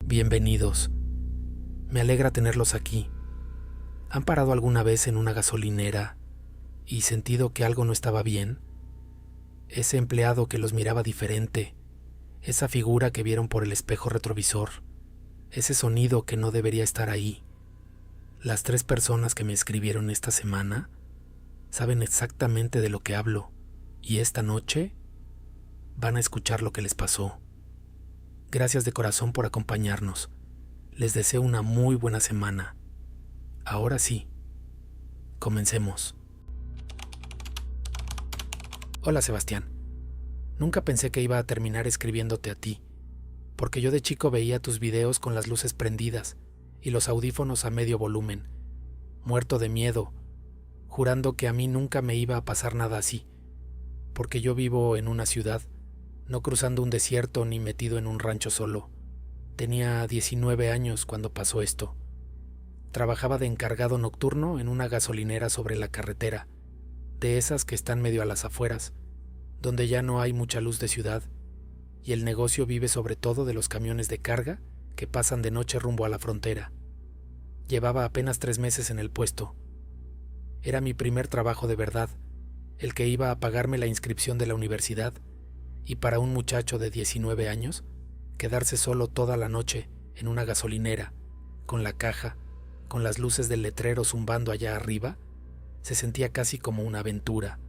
Bienvenidos. Me alegra tenerlos aquí. ¿Han parado alguna vez en una gasolinera y sentido que algo no estaba bien? Ese empleado que los miraba diferente, esa figura que vieron por el espejo retrovisor, ese sonido que no debería estar ahí. Las 3 personas que me escribieron esta semana saben exactamente de lo que hablo y esta noche van a escuchar lo que les pasó. Gracias de corazón por acompañarnos. Les deseo una muy buena semana. Ahora sí, comencemos. Hola Sebastián. Nunca pensé que iba a terminar escribiéndote a ti, porque yo de chico veía tus videos con las luces prendidas y los audífonos a medio volumen, muerto de miedo, jurando que a mí nunca me iba a pasar nada así, porque yo vivo en una ciudad, no cruzando un desierto ni metido en un rancho solo. Tenía 19 años cuando pasó esto. Trabajaba de encargado nocturno en una gasolinera sobre la carretera, de esas que están medio a las afueras, donde ya no hay mucha luz de ciudad, y el negocio vive sobre todo de los camiones de carga que pasan de noche rumbo a la frontera. Llevaba apenas 3 meses en el puesto. Era mi primer trabajo de verdad, el que iba a pagarme la inscripción de la universidad, y para un muchacho de 19 años, quedarse solo toda la noche en una gasolinera, con la caja, con las luces del letrero zumbando allá arriba, se sentía casi como una aventura.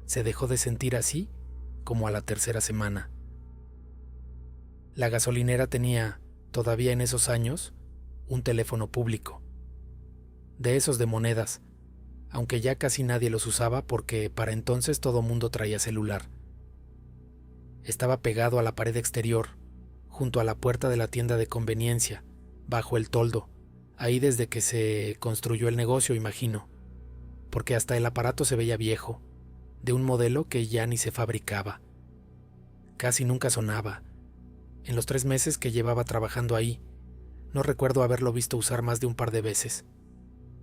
Se dejó de sentir así como a la 3ª semana. La gasolinera tenía, todavía en esos años, un teléfono público. De esos de monedas, aunque ya casi nadie los usaba porque para entonces todo mundo traía celular. Estaba pegado a la pared exterior, junto a la puerta de la tienda de conveniencia, bajo el toldo, ahí desde que se construyó el negocio, imagino, porque hasta el aparato se veía viejo, de un modelo que ya ni se fabricaba. Casi nunca sonaba. En los 3 meses que llevaba trabajando ahí, no recuerdo haberlo visto usar más de un par de veces.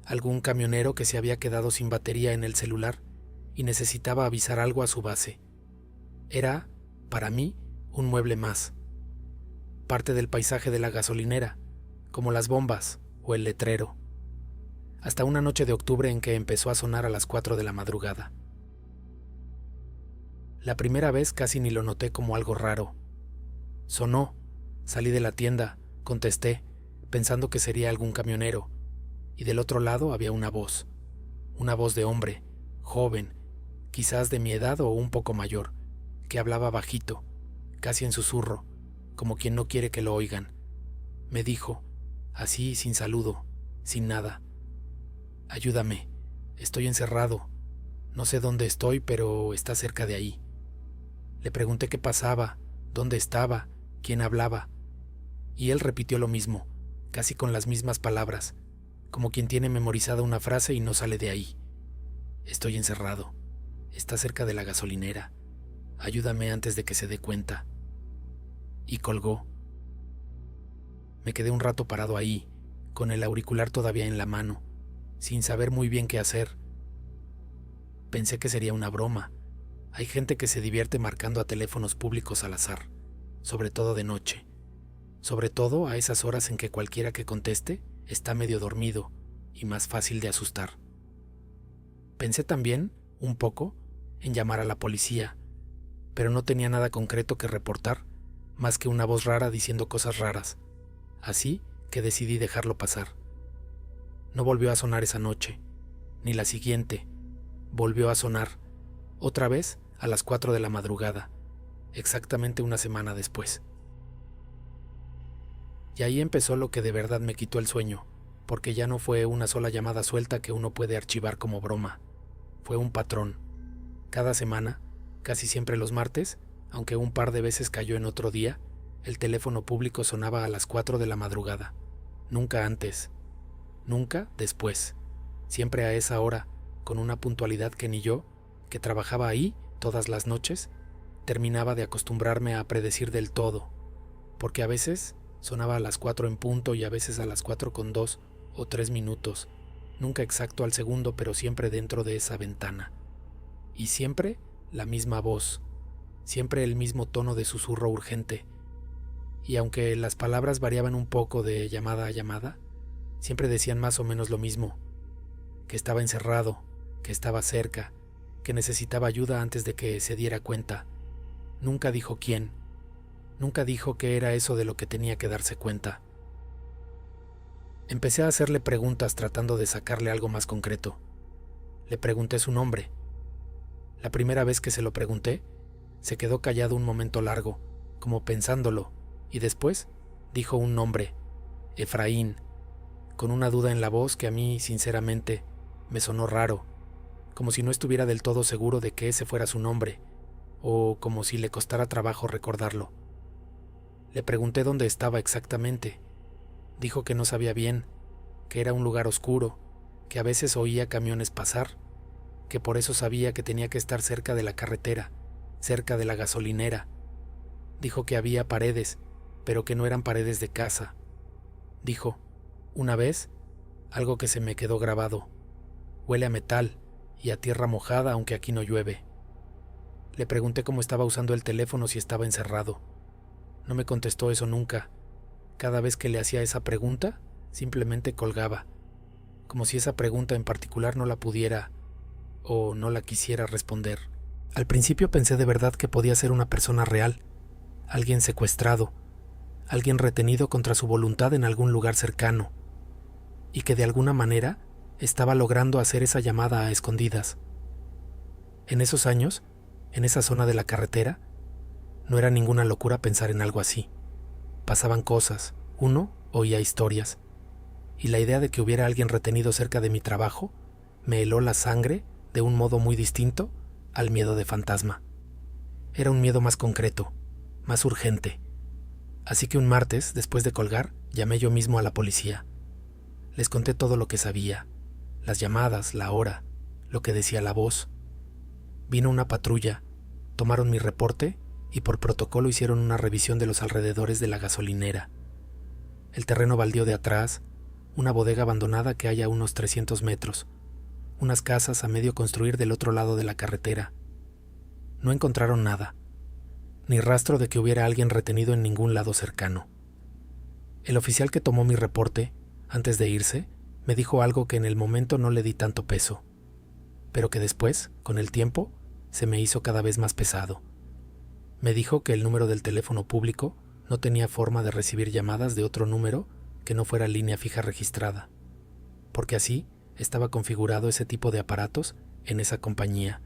Algún camionero que se había quedado sin batería en el celular y necesitaba avisar algo a su base. Era, para mí, un mueble más. Parte del paisaje de la gasolinera, como las bombas o el letrero. Hasta una noche de octubre en que empezó a sonar a las 4 de la madrugada. La primera vez casi ni lo noté como algo raro. Sonó, salí de la tienda, contesté, pensando que sería algún camionero, y del otro lado había una voz de hombre, joven, quizás de mi edad o un poco mayor, que hablaba bajito, casi en susurro, como quien no quiere que lo oigan. Me dijo, así sin saludo, sin nada: ayúdame, estoy encerrado, no sé dónde estoy, pero está cerca de ahí. Le pregunté qué pasaba, dónde estaba, quién hablaba, y él repitió lo mismo, casi con las mismas palabras, como quien tiene memorizada una frase y no sale de ahí. Estoy encerrado, está cerca de la gasolinera, ayúdame antes de que se dé cuenta. Y colgó. Me quedé un rato parado ahí, con el auricular todavía en la mano, sin saber muy bien qué hacer. Pensé que sería una broma. Hay gente que se divierte marcando a teléfonos públicos al azar, sobre todo de noche, sobre todo a esas horas en que cualquiera que conteste está medio dormido y más fácil de asustar. Pensé también, un poco, en llamar a la policía, pero no tenía nada concreto que reportar, más que una voz rara diciendo cosas raras, así que decidí dejarlo pasar. No volvió a sonar esa noche, ni la siguiente. Volvió a sonar, otra vez a las 4 de la madrugada, exactamente una semana después. Y ahí empezó lo que de verdad me quitó el sueño, porque ya no fue una sola llamada suelta que uno puede archivar como broma. Fue un patrón. Cada semana, casi siempre los martes, aunque un par de veces cayó en otro día, el teléfono público sonaba a las 4 de la madrugada. Nunca antes, nunca después. Siempre a esa hora, con una puntualidad que ni yo, que trabajaba ahí todas las noches, terminaba de acostumbrarme a predecir del todo, porque a veces sonaba a las 4 en punto y a veces a las 4:02 o 3 minutos, nunca exacto al segundo, pero siempre dentro de esa ventana. Y siempre la misma voz, siempre el mismo tono de susurro urgente. y aunque las palabras variaban un poco de llamada a llamada, siempre decían más o menos lo mismo, que estaba encerrado, que estaba cerca, que necesitaba ayuda antes de que se diera cuenta. Nunca dijo quién, nunca dijo qué era eso de lo que tenía que darse cuenta. Empecé a hacerle preguntas tratando de sacarle algo más concreto. Le pregunté su nombre. La primera vez que se lo pregunté, se quedó callado un momento largo, como pensándolo, y después dijo un nombre, Efraín, con una duda en la voz que a mí, sinceramente, me sonó raro, como si no estuviera del todo seguro de que ese fuera su nombre, o como si le costara trabajo recordarlo. Le pregunté dónde estaba exactamente. Dijo que no sabía bien, que era un lugar oscuro, que a veces oía camiones pasar, que por eso sabía que tenía que estar cerca de la carretera, cerca de la gasolinera. Dijo que había paredes, pero que no eran paredes de casa. Dijo, una vez, algo que se me quedó grabado: huele a metal y a tierra mojada aunque aquí no llueve. Le pregunté cómo estaba usando el teléfono si estaba encerrado. No me contestó eso nunca. Cada vez que le hacía esa pregunta, simplemente colgaba, como si esa pregunta en particular no la pudiera o no la quisiera responder. Al principio pensé de verdad que podía ser una persona real, alguien secuestrado, alguien retenido contra su voluntad en algún lugar cercano, y que de alguna manera estaba logrando hacer esa llamada a escondidas. En esos años, en esa zona de la carretera, no era ninguna locura pensar en algo así. Pasaban cosas, uno oía historias, y la idea de que hubiera alguien retenido cerca de mi trabajo me heló la sangre de un modo muy distinto al miedo de fantasma. Era un miedo más concreto, más urgente. Así que un martes, después de colgar, llamé yo mismo a la policía. Les conté todo lo que sabía, las llamadas, la hora, lo que decía la voz. Vino una patrulla, tomaron mi reporte y por protocolo hicieron una revisión de los alrededores de la gasolinera. El terreno baldío de atrás, una bodega abandonada que hay a unos 300 metros, unas casas a medio construir del otro lado de la carretera. No encontraron nada, ni rastro de que hubiera alguien retenido en ningún lado cercano. El oficial que tomó mi reporte, antes de irse, me dijo algo que en el momento no le di tanto peso, pero que después, con el tiempo, se me hizo cada vez más pesado. Me dijo que el número del teléfono público no tenía forma de recibir llamadas de otro número que no fuera línea fija registrada, porque así estaba configurado ese tipo de aparatos en esa compañía,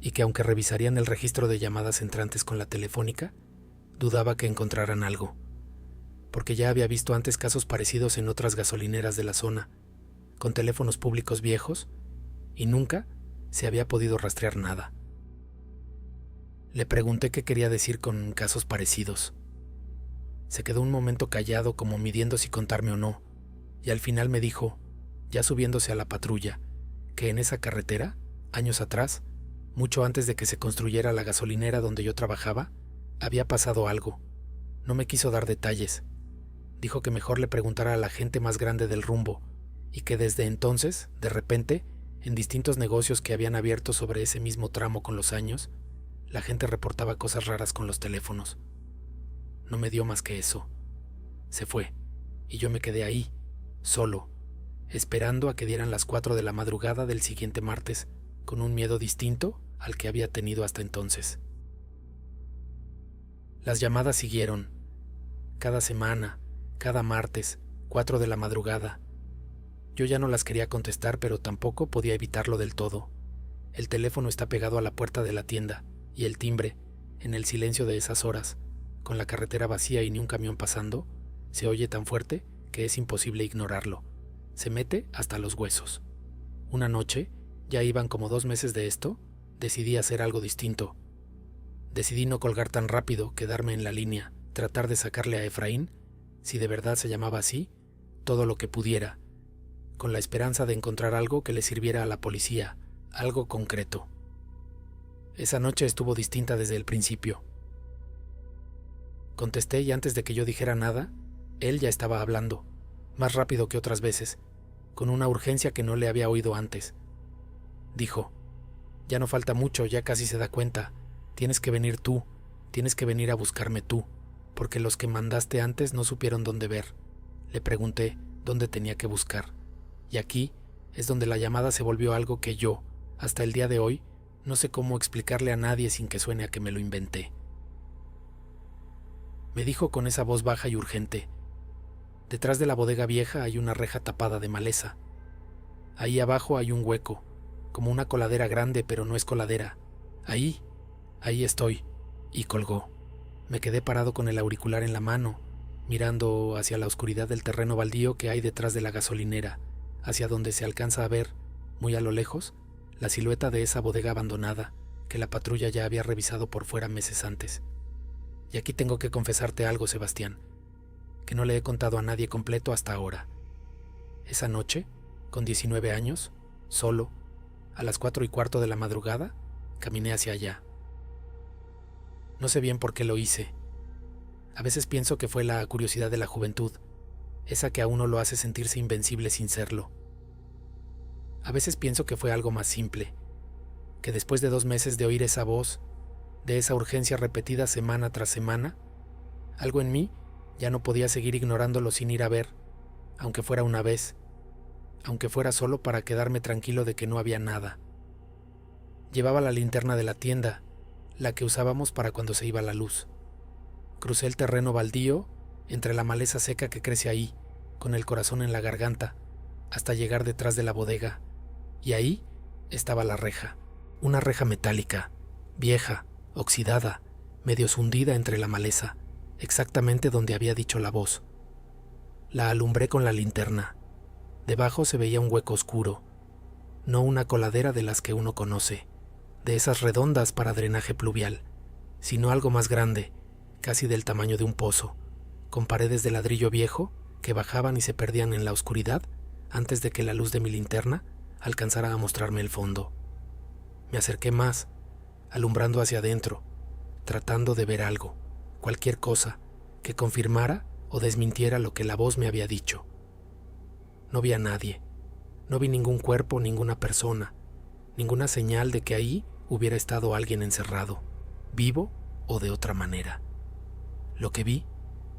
y que aunque revisarían el registro de llamadas entrantes con la telefónica, dudaba que encontraran algo, porque ya había visto antes casos parecidos en otras gasolineras de la zona, con teléfonos públicos viejos, y nunca se había podido rastrear nada. Le pregunté qué quería decir con casos parecidos. Se quedó un momento callado, como midiendo si contarme o no, y al final me dijo, ya subiéndose a la patrulla, que en esa carretera, años atrás, mucho antes de que se construyera la gasolinera donde yo trabajaba, había pasado algo. No me quiso dar detalles. Dijo que mejor le preguntara a la gente más grande del rumbo, y que desde entonces, de repente, en distintos negocios que habían abierto sobre ese mismo tramo con los años, la gente reportaba cosas raras con los teléfonos. No me dio más que eso. Se fue, y yo me quedé ahí, solo, esperando a que dieran las 4 de la madrugada del siguiente martes, con un miedo distinto al que había tenido hasta entonces. Las llamadas siguieron, cada semana, cada martes, 4 de la madrugada. Yo ya no las quería contestar, pero tampoco podía evitarlo del todo. El teléfono está pegado a la puerta de la tienda, y el timbre, en el silencio de esas horas, con la carretera vacía y ni un camión pasando, se oye tan fuerte que es imposible ignorarlo. Se mete hasta los huesos. Una noche, ya iban como 2 meses de esto, decidí hacer algo distinto. Decidí no colgar tan rápido, quedarme en la línea, tratar de sacarle a Efraín, si de verdad se llamaba así, todo lo que pudiera, con la esperanza de encontrar algo que le sirviera a la policía, algo concreto. Esa noche estuvo distinta desde el principio. Contesté y antes de que yo dijera nada, él ya estaba hablando, más rápido que otras veces, con una urgencia que no le había oído antes. Dijo, ya no falta mucho, ya casi se da cuenta, tienes que venir tú, tienes que venir a buscarme tú, porque los que mandaste antes no supieron dónde ver. Le pregunté dónde tenía que buscar. Y aquí es donde la llamada se volvió algo que yo, hasta el día de hoy, no sé cómo explicarle a nadie sin que suene a que me lo inventé. Me dijo con esa voz baja y urgente: detrás de la bodega vieja hay una reja tapada de maleza. Ahí abajo hay un hueco, como una coladera grande, pero no es coladera. Ahí estoy. Y colgó. Me quedé parado con el auricular en la mano, mirando hacia la oscuridad del terreno baldío que hay detrás de la gasolinera, hacia donde se alcanza a ver, muy a lo lejos, la silueta de esa bodega abandonada que la patrulla ya había revisado por fuera meses antes. Y aquí tengo que confesarte algo, Sebastián, que no le he contado a nadie completo hasta ahora. Esa noche, con 19 años, solo, a las 4:15 de la madrugada, caminé hacia allá. No sé bien por qué lo hice. A veces pienso que fue la curiosidad de la juventud, esa que a uno lo hace sentirse invencible sin serlo. A veces pienso que fue algo más simple, que después de 2 meses de oír esa voz, de esa urgencia repetida semana tras semana, algo en mí ya no podía seguir ignorándolo sin ir a ver, aunque fuera una vez, aunque fuera solo para quedarme tranquilo de que no había nada. Llevaba la linterna de la tienda, la que usábamos para cuando se iba la luz. Crucé el terreno baldío, entre la maleza seca que crece ahí, con el corazón en la garganta, hasta llegar detrás de la bodega, y ahí estaba la reja, una reja metálica, vieja, oxidada, medio hundida entre la maleza, exactamente donde había dicho la voz. La alumbré con la linterna. Debajo se veía un hueco oscuro, no una coladera de las que uno conoce, de esas redondas para drenaje pluvial, sino algo más grande, casi del tamaño de un pozo, con paredes de ladrillo viejo que bajaban y se perdían en la oscuridad antes de que la luz de mi linterna alcanzara a mostrarme el fondo. Me acerqué más, alumbrando hacia adentro, tratando de ver algo, cualquier cosa, que confirmara o desmintiera lo que la voz me había dicho. No vi a nadie, no vi ningún cuerpo, ninguna persona, ninguna señal de que ahí hubiera estado alguien encerrado, vivo o de otra manera. Lo que vi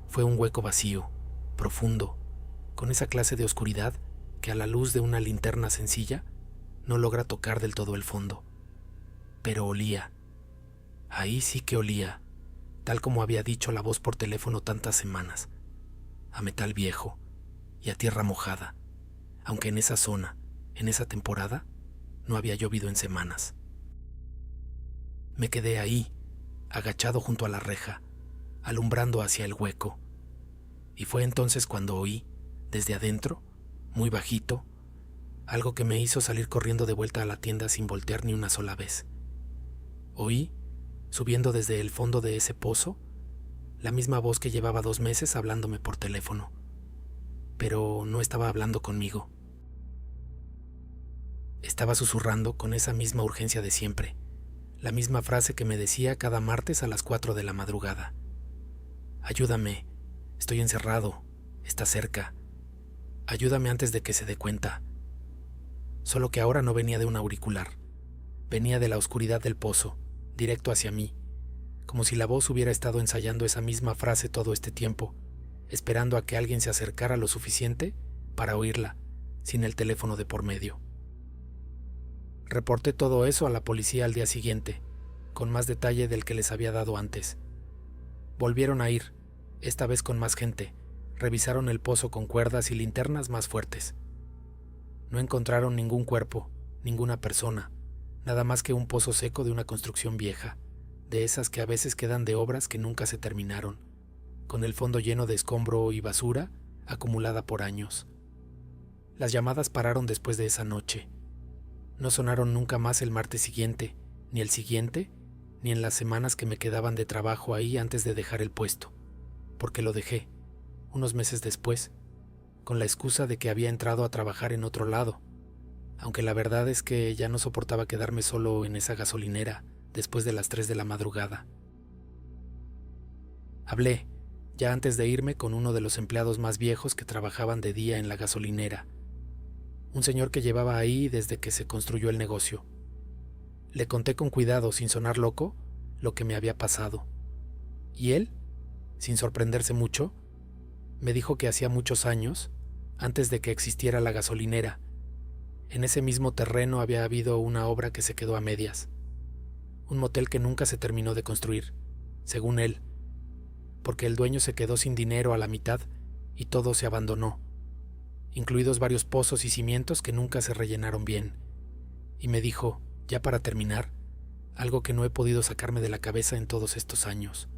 fue un hueco vacío, profundo, con esa clase de oscuridad que a la luz de una linterna sencilla no logra tocar del todo el fondo. Pero olía. Ahí sí que olía, tal como había dicho la voz por teléfono tantas semanas, a metal viejo y a tierra mojada, aunque en esa zona, en esa temporada, no había llovido en semanas. Me quedé ahí, agachado junto a la reja, alumbrando hacia el hueco, y fue entonces cuando oí, desde adentro, muy bajito, algo que me hizo salir corriendo de vuelta a la tienda sin voltear ni una sola vez. Oí, subiendo desde el fondo de ese pozo, la misma voz que llevaba 2 meses hablándome por teléfono, pero no estaba hablando conmigo. Estaba susurrando con esa misma urgencia de siempre, la misma frase que me decía cada martes a las 4 de la madrugada. Ayúdame, estoy encerrado, está cerca. Ayúdame antes de que se dé cuenta. Solo que ahora no venía de un auricular, venía de la oscuridad del pozo, directo hacia mí, como si la voz hubiera estado ensayando esa misma frase todo este tiempo, esperando a que alguien se acercara lo suficiente para oírla, sin el teléfono de por medio. Reporté todo eso a la policía al día siguiente, con más detalle del que les había dado antes. Volvieron a ir, esta vez con más gente, revisaron el pozo con cuerdas y linternas más fuertes. No encontraron ningún cuerpo, ninguna persona, nada más que un pozo seco de una construcción vieja, de esas que a veces quedan de obras que nunca se terminaron, con el fondo lleno de escombro y basura acumulada por años. Las llamadas pararon después de esa noche. No sonaron nunca más el martes siguiente, ni el siguiente, ni en las semanas que me quedaban de trabajo ahí antes de dejar el puesto, porque lo dejé, unos meses después, con la excusa de que había entrado a trabajar en otro lado, aunque la verdad es que ya no soportaba quedarme solo en esa gasolinera después de las 3 de la madrugada. Hablé, ya antes de irme, con uno de los empleados más viejos que trabajaban de día en la gasolinera, un señor que llevaba ahí desde que se construyó el negocio. Le conté con cuidado, sin sonar loco, lo que me había pasado, y él sin sorprenderse mucho, me dijo que hacía muchos años, antes de que existiera la gasolinera, en ese mismo terreno había habido una obra que se quedó a medias, un motel que nunca se terminó de construir, según él, porque el dueño se quedó sin dinero a la mitad y todo se abandonó, incluidos varios pozos y cimientos que nunca se rellenaron bien. Y me dijo, ya para terminar, algo que no he podido sacarme de la cabeza en todos estos años,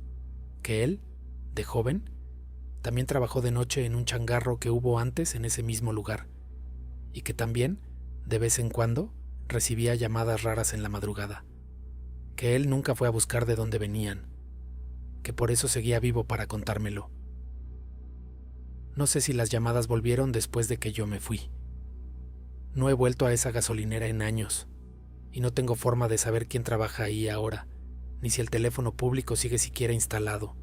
que él, de joven, también trabajó de noche en un changarro que hubo antes en ese mismo lugar, y que también, de vez en cuando, recibía llamadas raras en la madrugada, que él nunca fue a buscar de dónde venían, que por eso seguía vivo para contármelo. No sé si las llamadas volvieron después de que yo me fui. No he vuelto a esa gasolinera en años, y no tengo forma de saber quién trabaja ahí ahora, ni si el teléfono público sigue siquiera instalado.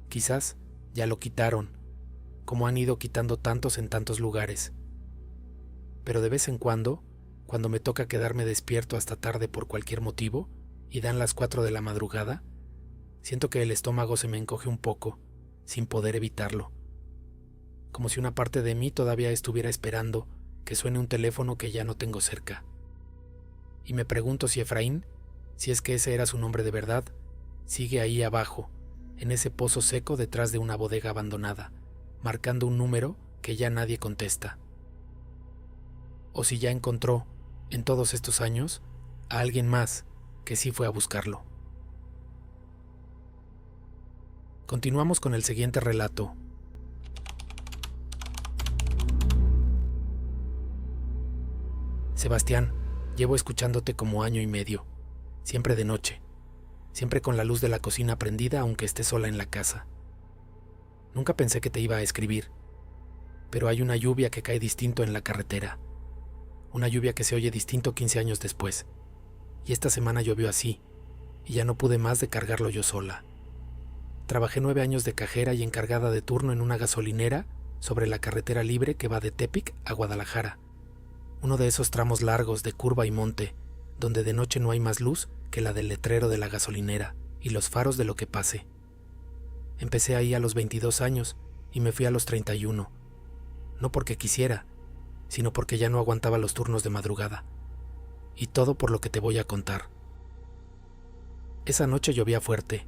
Quizás ya lo quitaron, como han ido quitando tantos en tantos lugares. Pero de vez en cuando me toca quedarme despierto hasta tarde por cualquier motivo, y dan las 4 de la madrugada, siento que el estómago se me encoge un poco, sin poder evitarlo. Como si una parte de mí todavía estuviera esperando que suene un teléfono que ya no tengo cerca. Y me pregunto si Efraín, si es que ese era su nombre de verdad, sigue ahí abajo, en ese pozo seco detrás de una bodega abandonada, marcando un número que ya nadie contesta. O si ya encontró, en todos estos años, a alguien más que sí fue a buscarlo. Continuamos con el siguiente relato. Sebastián, llevo escuchándote como año y medio, siempre de noche, siempre con la luz de la cocina prendida aunque esté sola en la casa. Nunca pensé que te iba a escribir, pero hay una lluvia que cae distinto en la carretera, una lluvia que se oye distinto 15 años después, y esta semana llovió así, y ya no pude más de cargarlo yo sola. Trabajé 9 años de cajera y encargada de turno en una gasolinera sobre la carretera libre que va de Tepic a Guadalajara, uno de esos tramos largos de curva y monte, donde de noche no hay más luz que la del letrero de la gasolinera y los faros de lo que pase. Empecé ahí a los 22 años y me fui a los 31, no porque quisiera, sino porque ya no aguantaba los turnos de madrugada. Y todo por lo que te voy a contar. Esa noche llovía fuerte,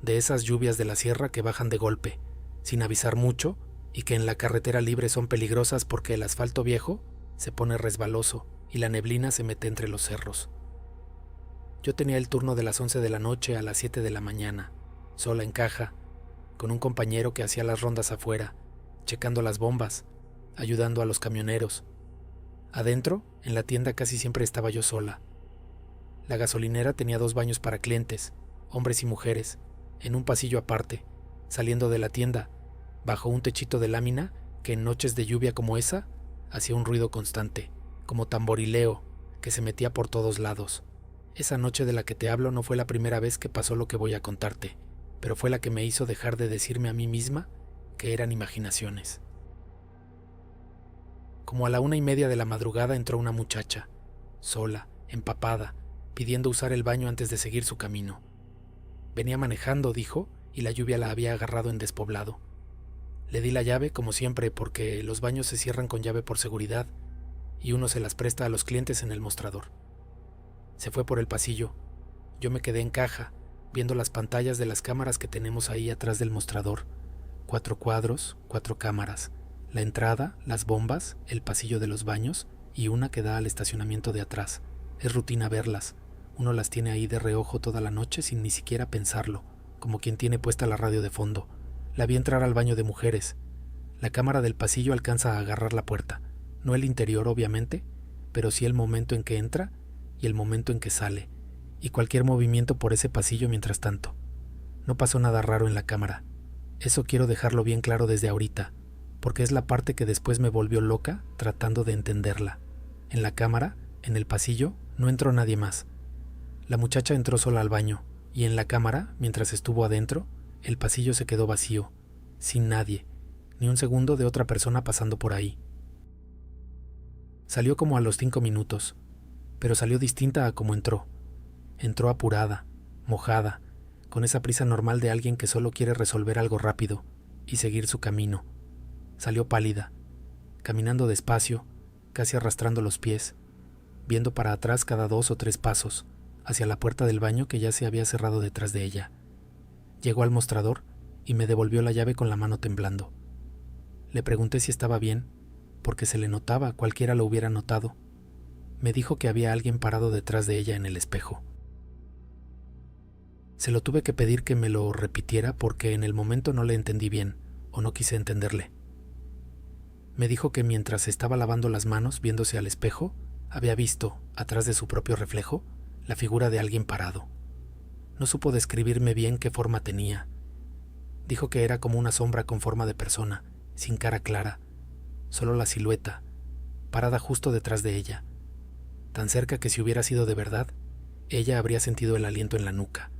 de esas lluvias de la sierra que bajan de golpe, sin avisar mucho, y que en la carretera libre son peligrosas porque el asfalto viejo se pone resbaloso y la neblina se mete entre los cerros. Yo tenía el turno de las 11 de la noche a las 7 de la mañana, sola en caja, con un compañero que hacía las rondas afuera, checando las bombas, ayudando a los camioneros. Adentro, en la tienda casi siempre estaba yo sola. La gasolinera tenía 2 baños para clientes, hombres y mujeres, en un pasillo aparte, saliendo de la tienda, bajo un techito de lámina que en noches de lluvia como esa, hacía un ruido constante, como tamborileo, que se metía por todos lados. Esa noche de la que te hablo no fue la primera vez que pasó lo que voy a contarte, pero fue la que me hizo dejar de decirme a mí misma que eran imaginaciones. Como a la 1:30 de la madrugada entró una muchacha, sola, empapada, pidiendo usar el baño antes de seguir su camino. Venía manejando, dijo, y la lluvia la había agarrado en despoblado. Le di la llave, como siempre, porque los baños se cierran con llave por seguridad, y uno se las presta a los clientes en el mostrador. Se fue por el pasillo. Yo me quedé en caja, viendo las pantallas de las cámaras que tenemos ahí atrás del mostrador. 4 cuadros, 4 cámaras. La entrada, las bombas, el pasillo de los baños y una que da al estacionamiento de atrás. Es rutina verlas. Uno las tiene ahí de reojo toda la noche sin ni siquiera pensarlo, como quien tiene puesta la radio de fondo. La vi entrar al baño de mujeres. La cámara del pasillo alcanza a agarrar la puerta. No el interior, obviamente, pero sí el momento en que entra y el momento en que sale, y cualquier movimiento por ese pasillo mientras tanto. No pasó nada raro en la cámara. Eso quiero dejarlo bien claro desde ahorita, porque es la parte que después me volvió loca tratando de entenderla. En la cámara, en el pasillo, no entró nadie más. La muchacha entró sola al baño, y en la cámara, mientras estuvo adentro, el pasillo se quedó vacío, sin nadie, ni un segundo de otra persona pasando por ahí. Salió como a los 5 minutos, pero salió distinta a como entró. Entró apurada, mojada, con esa prisa normal de alguien que solo quiere resolver algo rápido y seguir su camino. Salió pálida, caminando despacio, casi arrastrando los pies, viendo para atrás cada 2 o 3 pasos, hacia la puerta del baño que ya se había cerrado detrás de ella. Llegó al mostrador y me devolvió la llave con la mano temblando. Le pregunté si estaba bien, porque se le notaba, cualquiera lo hubiera notado. Me dijo que había alguien parado detrás de ella en el espejo. Se lo tuve que pedir que me lo repitiera porque en el momento no le entendí bien, o no quise entenderle. Me dijo que mientras estaba lavando las manos viéndose al espejo, había visto, atrás de su propio reflejo, la figura de alguien parado. No supo describirme bien qué forma tenía. Dijo que era como una sombra con forma de persona, sin cara clara, solo la silueta, parada justo detrás de ella, tan cerca que si hubiera sido de verdad, ella habría sentido el aliento en la nuca.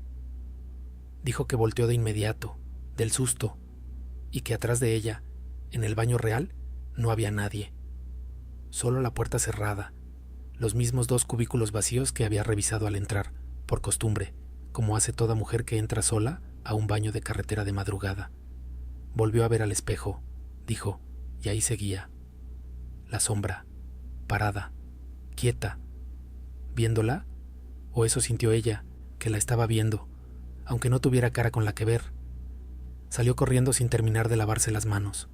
Dijo que volteó de inmediato, del susto, y que atrás de ella, en el baño real, no había nadie. Solo la puerta cerrada, los mismos 2 cubículos vacíos que había revisado al entrar, por costumbre, como hace toda mujer que entra sola a un baño de carretera de madrugada. Volvió a ver al espejo, dijo, y ahí seguía. La sombra, parada, quieta. ¿Viéndola? O eso sintió ella, que la estaba viendo, aunque no tuviera cara con la que ver. Salió corriendo sin terminar de lavarse las manos.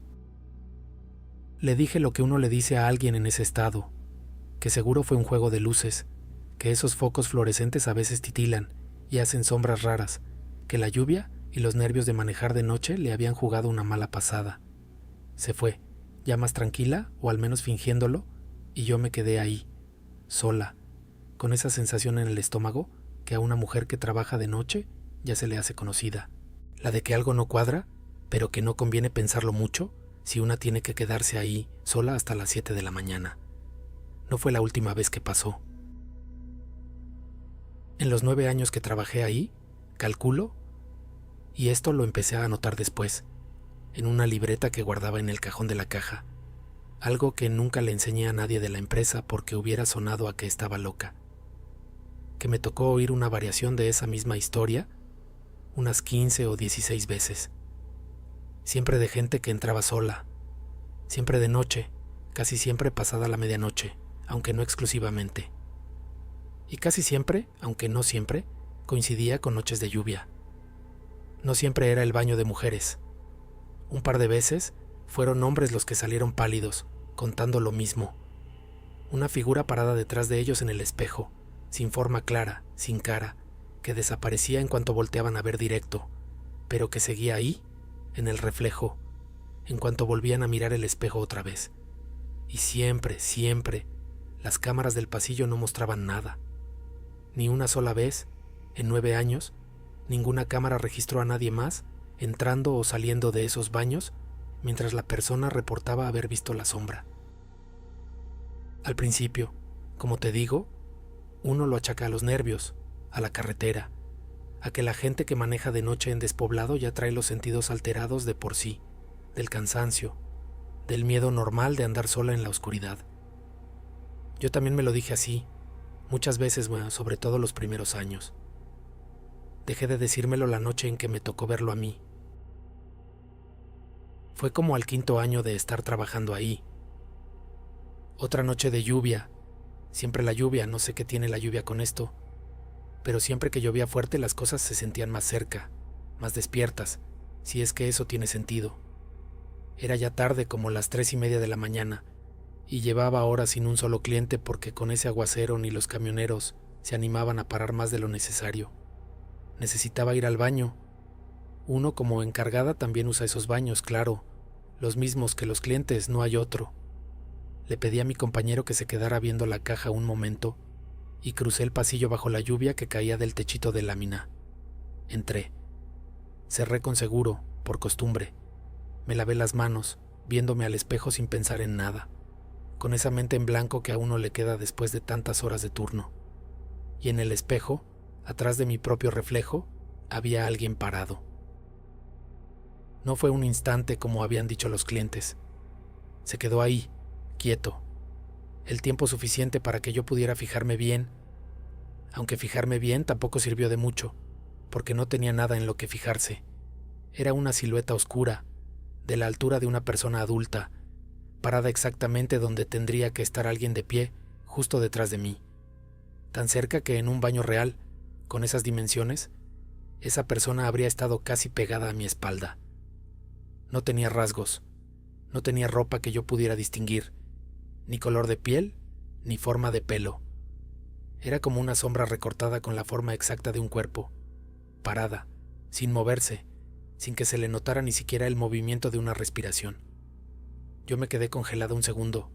Le dije lo que uno le dice a alguien en ese estado, que seguro fue un juego de luces, que esos focos fluorescentes a veces titilan y hacen sombras raras, que la lluvia y los nervios de manejar de noche le habían jugado una mala pasada. Se fue, ya más tranquila, o al menos fingiéndolo, y yo me quedé ahí, sola, con esa sensación en el estómago que a una mujer que trabaja de noche ya se le hace conocida, la de que algo no cuadra, pero que no conviene pensarlo mucho si una tiene que quedarse ahí sola hasta las 7 de la mañana. No fue la última vez que pasó. En los 9 años que trabajé ahí, calculo, y esto lo empecé a anotar después, en una libreta que guardaba en el cajón de la caja, algo que nunca le enseñé a nadie de la empresa porque hubiera sonado a que estaba loca, que me tocó oír una variación de esa misma historia unas 15 o 16 veces, siempre de gente que entraba sola, siempre de noche, casi siempre pasada la medianoche, aunque no exclusivamente, y casi siempre, aunque no siempre, coincidía con noches de lluvia. No siempre era el baño de mujeres. Un par de veces fueron hombres los que salieron pálidos, contando lo mismo. Una figura parada detrás de ellos en el espejo, sin forma clara, sin cara, que desaparecía en cuanto volteaban a ver directo, pero que seguía ahí, en el reflejo, en cuanto volvían a mirar el espejo otra vez. Y siempre, siempre, las cámaras del pasillo no mostraban nada. Ni una sola vez, en 9 años, ninguna cámara registró a nadie más entrando o saliendo de esos baños mientras la persona reportaba haber visto la sombra. Al principio, como te digo, uno lo achaca a los nervios, a la carretera, a que la gente que maneja de noche en despoblado ya trae los sentidos alterados de por sí, del cansancio, del miedo normal de andar sola en la oscuridad. Yo también me lo dije así, muchas veces, sobre todo los primeros años. Dejé de decírmelo la noche en que me tocó verlo a mí. Fue como al 5.º año de estar trabajando ahí. Otra noche de lluvia, siempre la lluvia, no sé qué tiene la lluvia con esto, pero siempre que llovía fuerte las cosas se sentían más cerca, más despiertas, si es que eso tiene sentido. Era ya tarde, como las 3:30 de la mañana, y llevaba horas sin un solo cliente porque con ese aguacero ni los camioneros se animaban a parar más de lo necesario. Necesitaba ir al baño. Uno como encargada también usa esos baños, claro, los mismos que los clientes, no hay otro. Le pedí a mi compañero que se quedara viendo la caja un momento y crucé el pasillo bajo la lluvia que caía del techito de lámina. Entré. Cerré con seguro, por costumbre. Me lavé las manos, viéndome al espejo sin pensar en nada, con esa mente en blanco que a uno le queda después de tantas horas de turno. Y en el espejo, atrás de mi propio reflejo, había alguien parado. No fue un instante como habían dicho los clientes. Se quedó ahí, quieto, el tiempo suficiente para que yo pudiera fijarme bien, aunque fijarme bien tampoco sirvió de mucho, porque no tenía nada en lo que fijarse. Era una silueta oscura, de la altura de una persona adulta, parada exactamente donde tendría que estar alguien de pie, justo detrás de mí. Tan cerca que en un baño real, con esas dimensiones, esa persona habría estado casi pegada a mi espalda. No tenía rasgos, no tenía ropa que yo pudiera distinguir, ni color de piel, ni forma de pelo. Era como una sombra recortada con la forma exacta de un cuerpo, parada, sin moverse, sin que se le notara ni siquiera el movimiento de una respiración. Yo me quedé congelada un segundo,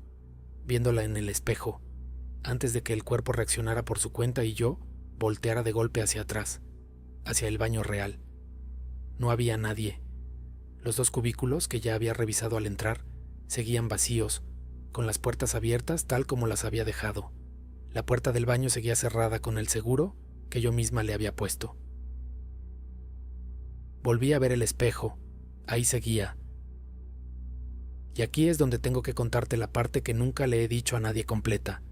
viéndola en el espejo, antes de que el cuerpo reaccionara por su cuenta y yo volteara de golpe hacia atrás, hacia el baño real. No había nadie. Los 2 cubículos que ya había revisado al entrar seguían vacíos, con las puertas abiertas tal como las había dejado. La puerta del baño seguía cerrada con el seguro que yo misma le había puesto. Volví a ver el espejo. Ahí seguía. Y aquí es donde tengo que contarte la parte que nunca le he dicho a nadie completa,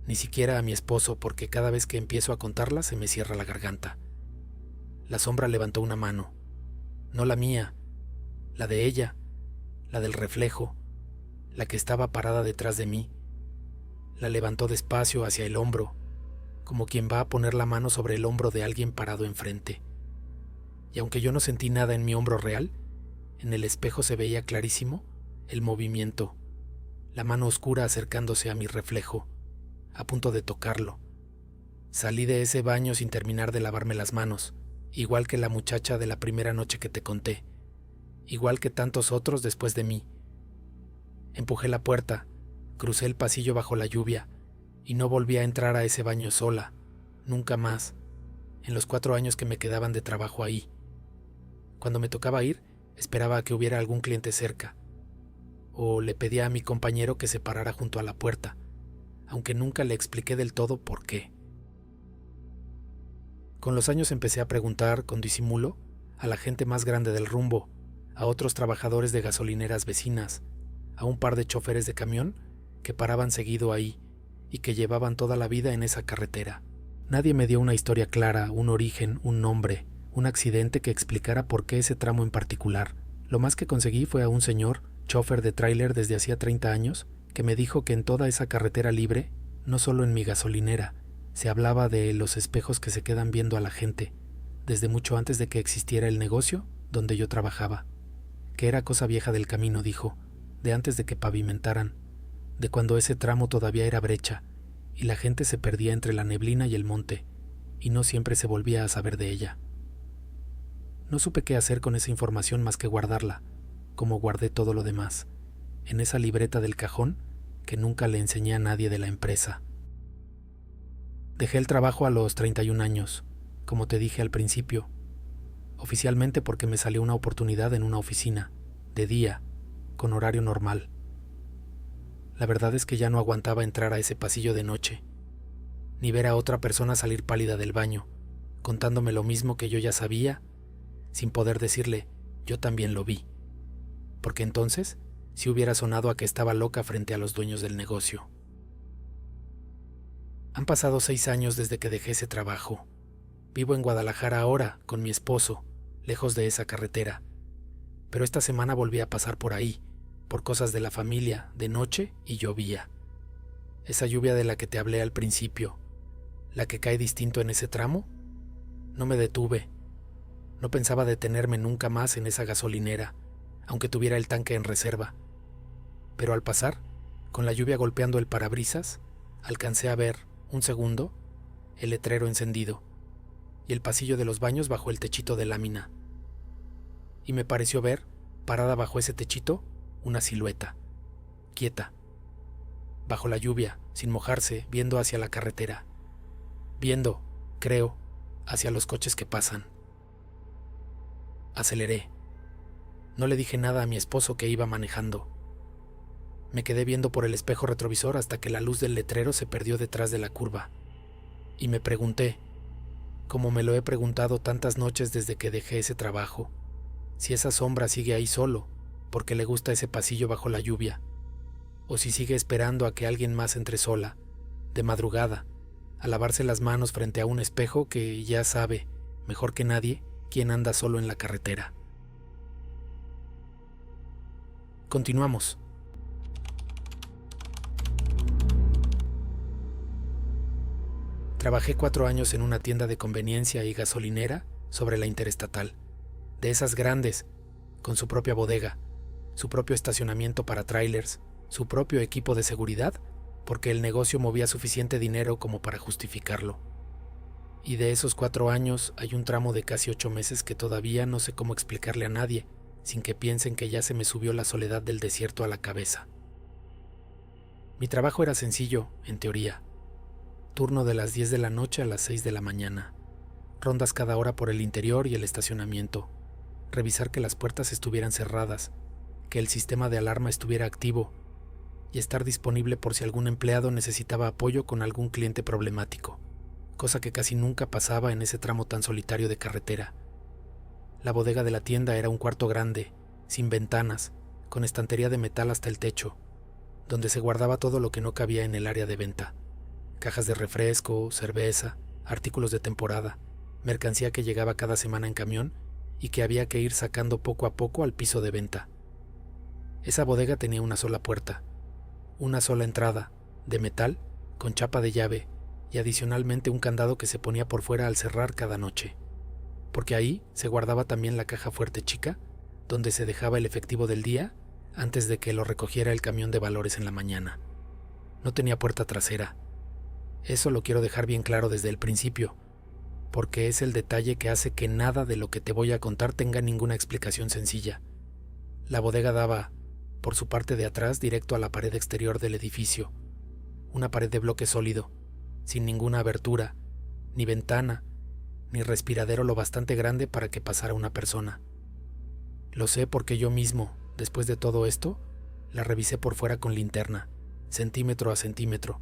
ni siquiera a mi esposo, porque cada vez que empiezo a contarla se me cierra la garganta. La sombra levantó una mano, no la mía, la de ella, la del reflejo, la que estaba parada detrás de mí. La levantó despacio hacia el hombro, como quien va a poner la mano sobre el hombro de alguien parado enfrente. Y aunque yo no sentí nada en mi hombro real, en el espejo se veía clarísimo el movimiento, la mano oscura acercándose a mi reflejo, a punto de tocarlo. Salí de ese baño sin terminar de lavarme las manos, igual que la muchacha de la primera noche que te conté, igual que tantos otros después de mí. Empujé la puerta, crucé el pasillo bajo la lluvia y no volví a entrar a ese baño sola, nunca más, en los 4 años que me quedaban de trabajo ahí. Cuando me tocaba ir, esperaba a que hubiera algún cliente cerca, o le pedía a mi compañero que se parara junto a la puerta, aunque nunca le expliqué del todo por qué. Con los años empecé a preguntar, con disimulo, a la gente más grande del rumbo, a otros trabajadores de gasolineras vecinas, a un par de choferes de camión que paraban seguido ahí y que llevaban toda la vida en esa carretera. Nadie me dio una historia clara, un origen, un nombre, un accidente que explicara por qué ese tramo en particular. Lo más que conseguí fue a un señor, chofer de tráiler desde hacía 30 años, que me dijo que en toda esa carretera libre, no solo en mi gasolinera, se hablaba de los espejos que se quedan viendo a la gente, desde mucho antes de que existiera el negocio donde yo trabajaba, que era cosa vieja del camino, dijo, de antes de que pavimentaran, de cuando ese tramo todavía era brecha, y la gente se perdía entre la neblina y el monte, y no siempre se volvía a saber de ella. No supe qué hacer con esa información más que guardarla, como guardé todo lo demás, en esa libreta del cajón que nunca le enseñé a nadie de la empresa. Dejé el trabajo a los 31 años, como te dije al principio, oficialmente porque me salió una oportunidad en una oficina, de día, con horario normal. La verdad es que ya no aguantaba entrar a ese pasillo de noche, ni ver a otra persona salir pálida del baño, contándome lo mismo que yo ya sabía, sin poder decirle, yo también lo vi, porque entonces sí hubiera sonado a que estaba loca frente a los dueños del negocio. Han pasado 6 años desde que dejé ese trabajo. Vivo en Guadalajara ahora, con mi esposo, lejos de esa carretera, pero esta semana volví a pasar por ahí, por cosas de la familia, de noche, y llovía. Esa lluvia de la que te hablé al principio, la que cae distinto en ese tramo, no me detuve. No pensaba detenerme nunca más en esa gasolinera, aunque tuviera el tanque en reserva. Pero al pasar, con la lluvia golpeando el parabrisas, alcancé a ver, un segundo, el letrero encendido y el pasillo de los baños bajo el techito de lámina. Y me pareció ver, parada bajo ese techito, una silueta, quieta, bajo la lluvia, sin mojarse, viendo hacia la carretera, viendo, creo, hacia los coches que pasan. Aceleré. No le dije nada a mi esposo que iba manejando. Me quedé viendo por el espejo retrovisor hasta que la luz del letrero se perdió detrás de la curva. Y me pregunté, como me lo he preguntado tantas noches desde que dejé ese trabajo, si esa sombra sigue ahí solo, porque le gusta ese pasillo bajo la lluvia, o si sigue esperando a que alguien más entre sola, de madrugada, a lavarse las manos frente a un espejo que, ya sabe, mejor que nadie, quién anda solo en la carretera. Continuamos. Trabajé 4 años en una tienda de conveniencia y gasolinera sobre la Interestatal, de esas grandes, con su propia bodega, su propio estacionamiento para trailers, su propio equipo de seguridad, porque el negocio movía suficiente dinero como para justificarlo. Y de esos 4 años hay un tramo de casi 8 meses que todavía no sé cómo explicarle a nadie, sin que piensen que ya se me subió la soledad del desierto a la cabeza. Mi trabajo era sencillo, en teoría. Turno de las 10 de la noche a las 6 de la mañana. Rondas cada hora por el interior y el estacionamiento. Revisar que las puertas estuvieran cerradas, que el sistema de alarma estuviera activo y estar disponible por si algún empleado necesitaba apoyo con algún cliente problemático, cosa que casi nunca pasaba en ese tramo tan solitario de carretera. La bodega de la tienda era un cuarto grande, sin ventanas, con estantería de metal hasta el techo, donde se guardaba todo lo que no cabía en el área de venta. Cajas de refresco, cerveza, artículos de temporada, mercancía que llegaba cada semana en camión y que había que ir sacando poco a poco al piso de venta. Esa bodega tenía una sola puerta, una sola entrada, de metal, con chapa de llave y adicionalmente un candado que se ponía por fuera al cerrar cada noche, porque ahí se guardaba también la caja fuerte chica, donde se dejaba el efectivo del día antes de que lo recogiera el camión de valores en la mañana. No tenía puerta trasera. Eso lo quiero dejar bien claro desde el principio, porque es el detalle que hace que nada de lo que te voy a contar tenga ninguna explicación sencilla. La bodega daba, por su parte de atrás, directo a la pared exterior del edificio, una pared de bloque sólido, sin ninguna abertura, ni ventana, ni respiradero lo bastante grande para que pasara una persona. Lo sé porque yo mismo, después de todo esto, la revisé por fuera con linterna, centímetro a centímetro,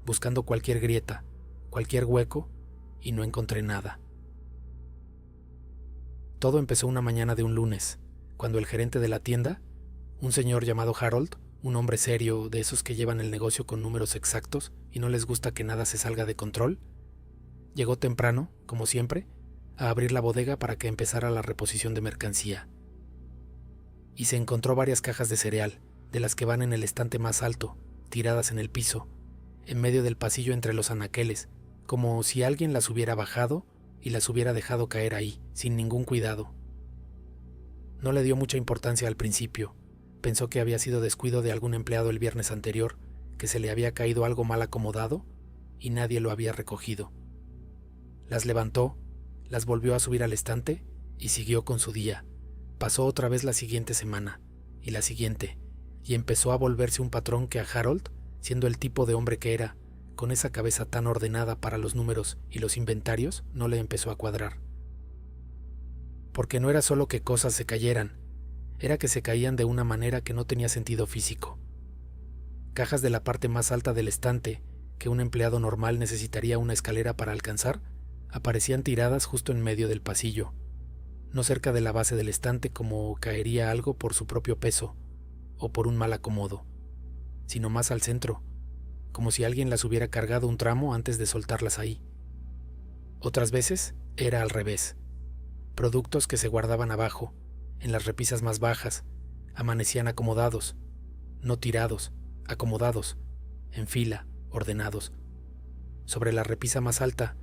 buscando cualquier grieta, cualquier hueco, y no encontré nada. Todo empezó una mañana de un lunes, cuando el gerente de la tienda, un señor llamado Harold, un hombre serio de esos que llevan el negocio con números exactos y no les gusta que nada se salga de control, llegó temprano, como siempre, a abrir la bodega para que empezara la reposición de mercancía. Y se encontró varias cajas de cereal, de las que van en el estante más alto, tiradas en el piso, en medio del pasillo entre los anaqueles, como si alguien las hubiera bajado y las hubiera dejado caer ahí, sin ningún cuidado. No le dio mucha importancia al principio. Pensó que había sido descuido de algún empleado el viernes anterior, que se le había caído algo mal acomodado y nadie lo había recogido. Las levantó, las volvió a subir al estante y siguió con su día. Pasó otra vez la siguiente semana, y la siguiente, y empezó a volverse un patrón que a Harold, siendo el tipo de hombre que era, con esa cabeza tan ordenada para los números y los inventarios, no le empezó a cuadrar. Porque no era solo que cosas se cayeran, era que se caían de una manera que no tenía sentido físico. Cajas de la parte más alta del estante, que un empleado normal necesitaría una escalera para alcanzar, aparecían tiradas justo en medio del pasillo, no cerca de la base del estante como caería algo por su propio peso o por un mal acomodo, sino más al centro, como si alguien las hubiera cargado un tramo antes de soltarlas ahí. Otras veces era al revés. Productos que se guardaban abajo, en las repisas más bajas, amanecían acomodados, no tirados, acomodados, en fila, ordenados, sobre la repisa más alta,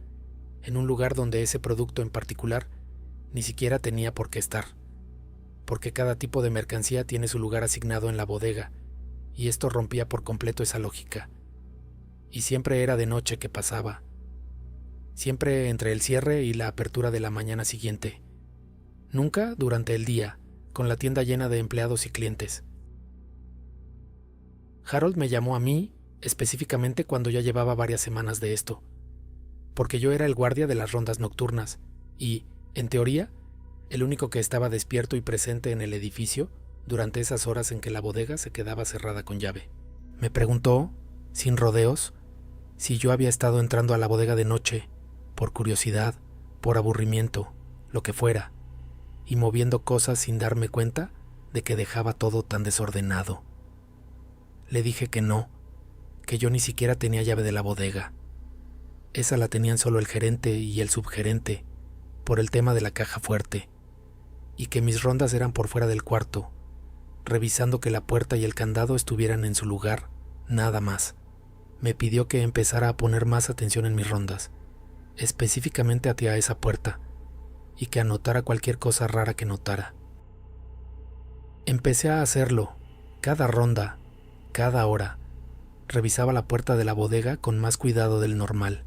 en un lugar donde ese producto en particular ni siquiera tenía por qué estar, porque cada tipo de mercancía tiene su lugar asignado en la bodega, y esto rompía por completo esa lógica. Y siempre era de noche que pasaba, siempre entre el cierre y la apertura de la mañana siguiente, nunca durante el día, con la tienda llena de empleados y clientes. Harold me llamó a mí, específicamente cuando ya llevaba varias semanas de esto, porque yo era el guardia de las rondas nocturnas y, en teoría, el único que estaba despierto y presente en el edificio durante esas horas en que la bodega se quedaba cerrada con llave. Me preguntó, sin rodeos, si yo había estado entrando a la bodega de noche, por curiosidad, por aburrimiento, lo que fuera, y moviendo cosas sin darme cuenta de que dejaba todo tan desordenado. Le dije que no, que yo ni siquiera tenía llave de la bodega. Esa la tenían solo el gerente y el subgerente, por el tema de la caja fuerte, y que mis rondas eran por fuera del cuarto, revisando que la puerta y el candado estuvieran en su lugar, nada más. Me pidió que empezara a poner más atención en mis rondas, específicamente hacia esa puerta, y que anotara cualquier cosa rara que notara. Empecé a hacerlo, cada ronda, cada hora. Revisaba la puerta de la bodega con más cuidado del normal.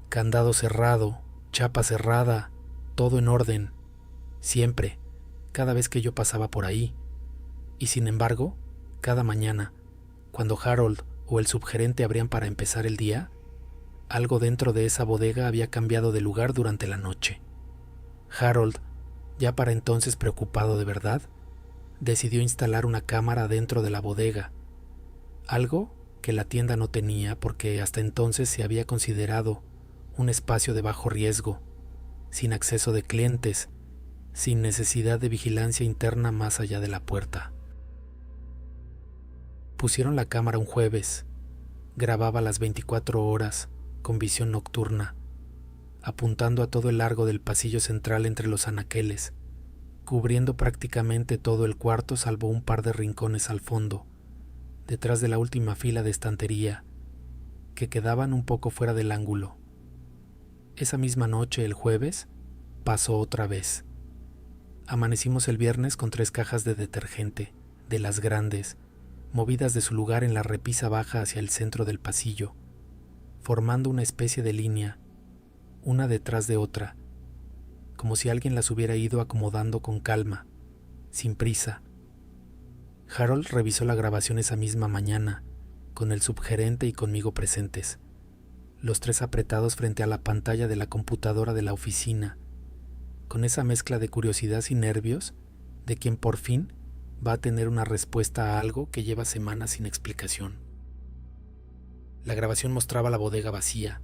Candado cerrado, chapa cerrada, todo en orden, siempre, cada vez que yo pasaba por ahí. Y sin embargo, cada mañana, cuando Harold o el subgerente abrían para empezar el día, algo dentro de esa bodega había cambiado de lugar durante la noche. Harold, ya para entonces preocupado de verdad, decidió instalar una cámara dentro de la bodega, algo que la tienda no tenía porque hasta entonces se había considerado un espacio de bajo riesgo, sin acceso de clientes, sin necesidad de vigilancia interna más allá de la puerta. Pusieron la cámara un jueves, grababa las 24 horas con visión nocturna, apuntando a todo el largo del pasillo central entre los anaqueles, cubriendo prácticamente todo el cuarto salvo un par de rincones al fondo, detrás de la última fila de estantería, que quedaban un poco fuera del ángulo. Esa misma noche, el jueves, pasó otra vez. Amanecimos el viernes con 3 cajas de detergente, de las grandes, movidas de su lugar en la repisa baja hacia el centro del pasillo, formando una especie de línea, una detrás de otra, como si alguien las hubiera ido acomodando con calma, sin prisa. Harold revisó la grabación esa misma mañana, con el subgerente y conmigo presentes, los 3 apretados frente a la pantalla de la computadora de la oficina, con esa mezcla de curiosidad y nervios de quien por fin va a tener una respuesta a algo que lleva semanas sin explicación. La grabación mostraba la bodega vacía,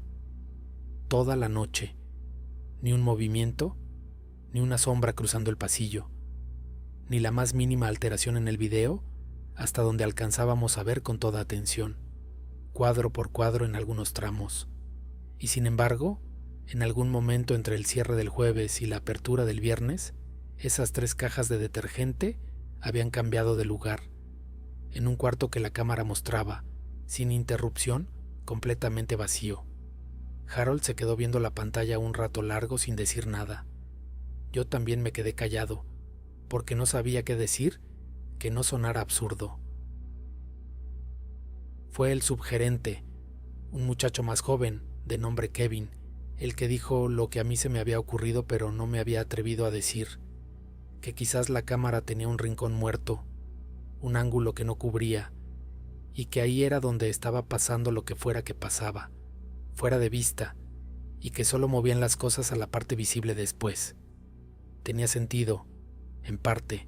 toda la noche, ni un movimiento, ni una sombra cruzando el pasillo, ni la más mínima alteración en el video, hasta donde alcanzábamos a ver con toda atención, cuadro por cuadro en algunos tramos. Y sin embargo, en algún momento entre el cierre del jueves y la apertura del viernes, esas 3 cajas de detergente habían cambiado de lugar, en un cuarto que la cámara mostraba, sin interrupción, completamente vacío. Harold se quedó viendo la pantalla un rato largo sin decir nada. Yo también me quedé callado, porque no sabía qué decir que no sonara absurdo. Fue el subgerente, un muchacho más joven, de nombre Kevin, el que dijo lo que a mí se me había ocurrido pero no me había atrevido a decir, que quizás la cámara tenía un rincón muerto, un ángulo que no cubría, y que ahí era donde estaba pasando lo que fuera que pasaba, fuera de vista, y que solo movían las cosas a la parte visible después. Tenía sentido, en parte.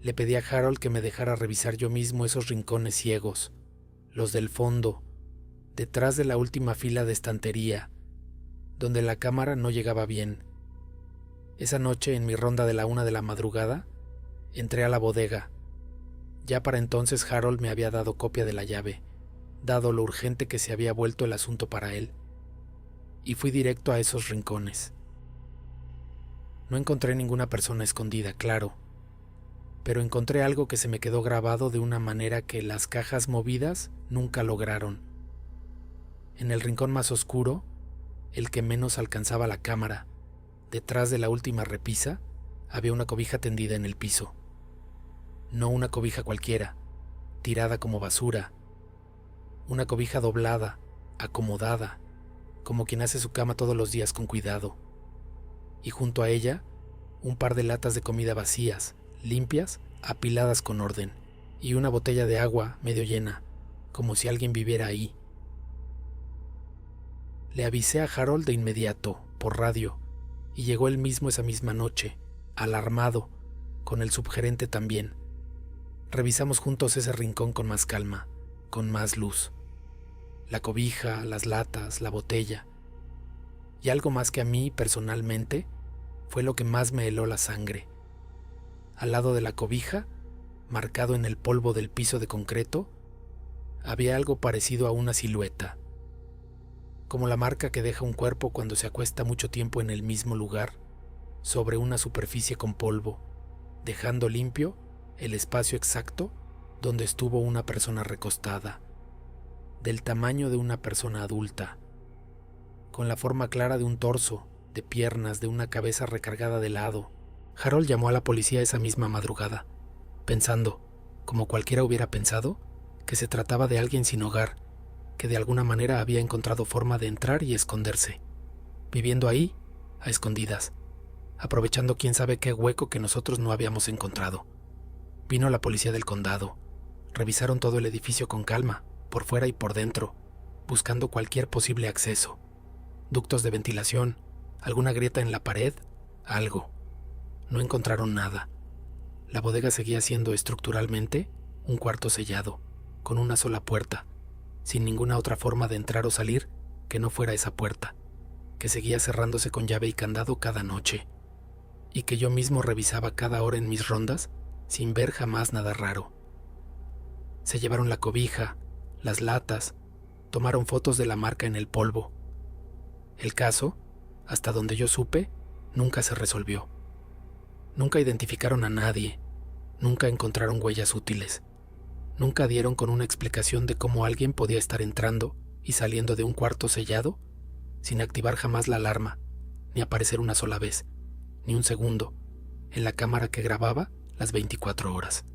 Le pedí a Harold que me dejara revisar yo mismo esos rincones ciegos, los del fondo, detrás de la última fila de estantería, donde la cámara no llegaba bien. Esa noche, en mi ronda de la 1 de la madrugada, entré a la bodega. Ya para entonces Harold me había dado copia de la llave, dado lo urgente que se había vuelto el asunto para él, y fui directo a esos rincones. No encontré ninguna persona escondida, claro, pero encontré algo que se me quedó grabado de una manera que las cajas movidas nunca lograron. En el rincón más oscuro, el que menos alcanzaba la cámara, detrás de la última repisa, había una cobija tendida en el piso. No una cobija cualquiera, tirada como basura. Una cobija doblada, acomodada, como quien hace su cama todos los días con cuidado. Y junto a ella, un par de latas de comida vacías, limpias, apiladas con orden, y una botella de agua medio llena, como si alguien viviera ahí. Le avisé a Harold de inmediato, por radio, y llegó él mismo esa misma noche, alarmado, con el subgerente también. Revisamos juntos ese rincón con más calma, con más luz. La cobija, las latas, la botella. Y algo más que a mí, personalmente, fue lo que más me heló la sangre. Al lado de la cobija, marcado en el polvo del piso de concreto, había algo parecido a una silueta. como la marca que deja un cuerpo cuando se acuesta mucho tiempo en el mismo lugar, sobre una superficie con polvo, dejando limpio el espacio exacto donde estuvo una persona recostada, del tamaño de una persona adulta, con la forma clara de un torso, de piernas, de una cabeza recargada de lado. Harold llamó a la policía esa misma madrugada, pensando, como cualquiera hubiera pensado, que se trataba de alguien sin hogar, que de alguna manera había encontrado forma de entrar y esconderse, viviendo ahí, a escondidas, aprovechando quién sabe qué hueco que nosotros no habíamos encontrado. Vino la policía del condado, revisaron todo el edificio con calma, por fuera y por dentro, buscando cualquier posible acceso, ductos de ventilación, alguna grieta en la pared, algo. No encontraron nada. La bodega seguía siendo estructuralmente un cuarto sellado, con una sola puerta, sin ninguna otra forma de entrar o salir que no fuera esa puerta, que seguía cerrándose con llave y candado cada noche, y que yo mismo revisaba cada hora en mis rondas sin ver jamás nada raro. Se llevaron la cobija, las latas, tomaron fotos de la marca en el polvo. El caso, hasta donde yo supe, nunca se resolvió. Nunca identificaron a nadie, nunca encontraron huellas útiles, nunca dieron con una explicación de cómo alguien podía estar entrando y saliendo de un cuarto sellado sin activar jamás la alarma, ni aparecer una sola vez, ni un segundo, en la cámara que grababa las 24 horas.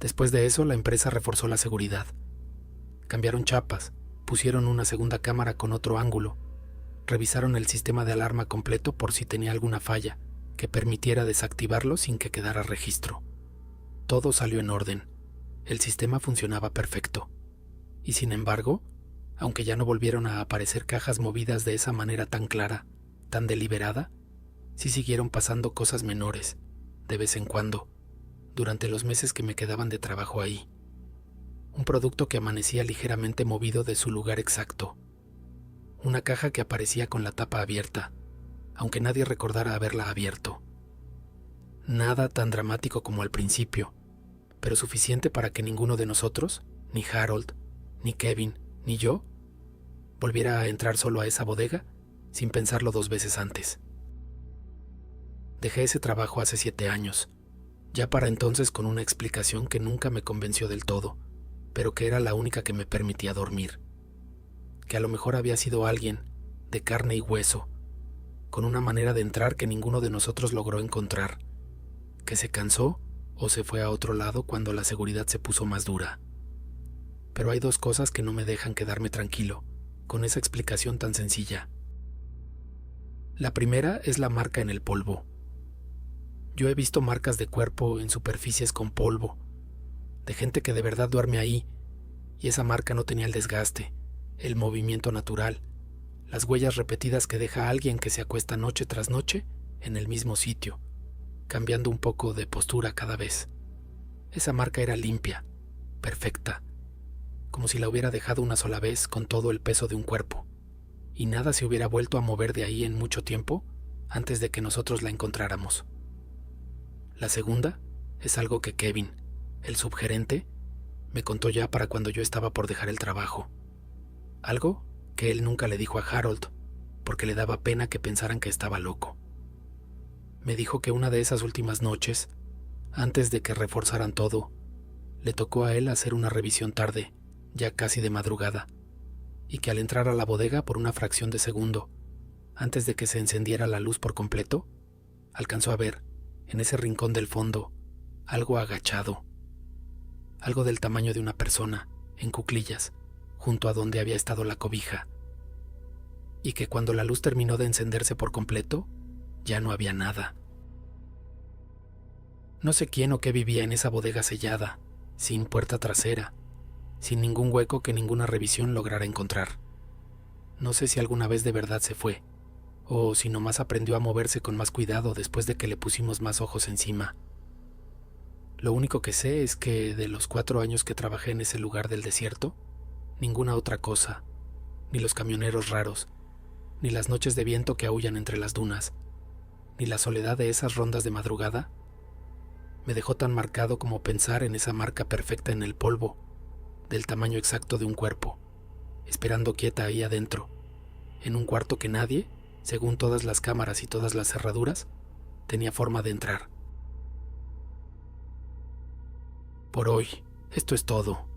Después de eso, la empresa reforzó la seguridad. Cambiaron chapas, pusieron una segunda cámara con otro ángulo, revisaron el sistema de alarma completo por si tenía alguna falla que permitiera desactivarlo sin que quedara registro. Todo salió en orden. El sistema funcionaba perfecto. Y sin embargo, aunque ya no volvieron a aparecer cajas movidas de esa manera tan clara, tan deliberada, sí siguieron pasando cosas menores, de vez en cuando, durante los meses que me quedaban de trabajo ahí. Un producto que amanecía ligeramente movido de su lugar exacto. Una caja que aparecía con la tapa abierta, aunque nadie recordara haberla abierto. Nada tan dramático como al principio, pero suficiente para que ninguno de nosotros, ni Harold, ni Kevin, ni yo, volviera a entrar solo a esa bodega sin pensarlo 2 veces antes. Dejé ese trabajo hace 7 años, ya para entonces con una explicación que nunca me convenció del todo, pero que era la única que me permitía dormir. Que a lo mejor había sido alguien, de carne y hueso, con una manera de entrar que ninguno de nosotros logró encontrar, que se cansó o se fue a otro lado cuando la seguridad se puso más dura. Pero hay 2 cosas que no me dejan quedarme tranquilo con esa explicación tan sencilla. La primera es la marca en el polvo. Yo he visto marcas de cuerpo en superficies con polvo, de gente que de verdad duerme ahí, y esa marca no tenía el desgaste, el movimiento natural, las huellas repetidas que deja alguien que se acuesta noche tras noche en el mismo sitio, cambiando un poco de postura cada vez. Esa marca era limpia, perfecta, como si la hubiera dejado una sola vez con todo el peso de un cuerpo, y nada se hubiera vuelto a mover de ahí en mucho tiempo antes de que nosotros la encontráramos. La segunda es algo que Kevin, el subgerente, me contó ya para cuando yo estaba por dejar el trabajo. Algo que él nunca le dijo a Harold, porque le daba pena que pensaran que estaba loco. Me dijo que una de esas últimas noches, antes de que reforzaran todo, le tocó a él hacer una revisión tarde, ya casi de madrugada, y que al entrar a la bodega por una fracción de segundo, antes de que se encendiera la luz por completo, alcanzó a ver, en ese rincón del fondo, algo agachado, algo del tamaño de una persona, en cuclillas, junto a donde había estado la cobija, y que cuando la luz terminó de encenderse por completo, ya no había nada. No sé quién o qué vivía en esa bodega sellada, sin puerta trasera, sin ningún hueco que ninguna revisión lograra encontrar. No sé si alguna vez de verdad se fue, o si nomás aprendió a moverse con más cuidado después de que le pusimos más ojos encima. Lo único que sé es que de los 4 años que trabajé en ese lugar del desierto, ninguna otra cosa, ni los camioneros raros, ni las noches de viento que aúllan entre las dunas, ni la soledad de esas rondas de madrugada, me dejó tan marcado como pensar en esa marca perfecta en el polvo, del tamaño exacto de un cuerpo, esperando quieta ahí adentro, en un cuarto que nadie, según todas las cámaras y todas las cerraduras, tenía forma de entrar. Por hoy, esto es todo.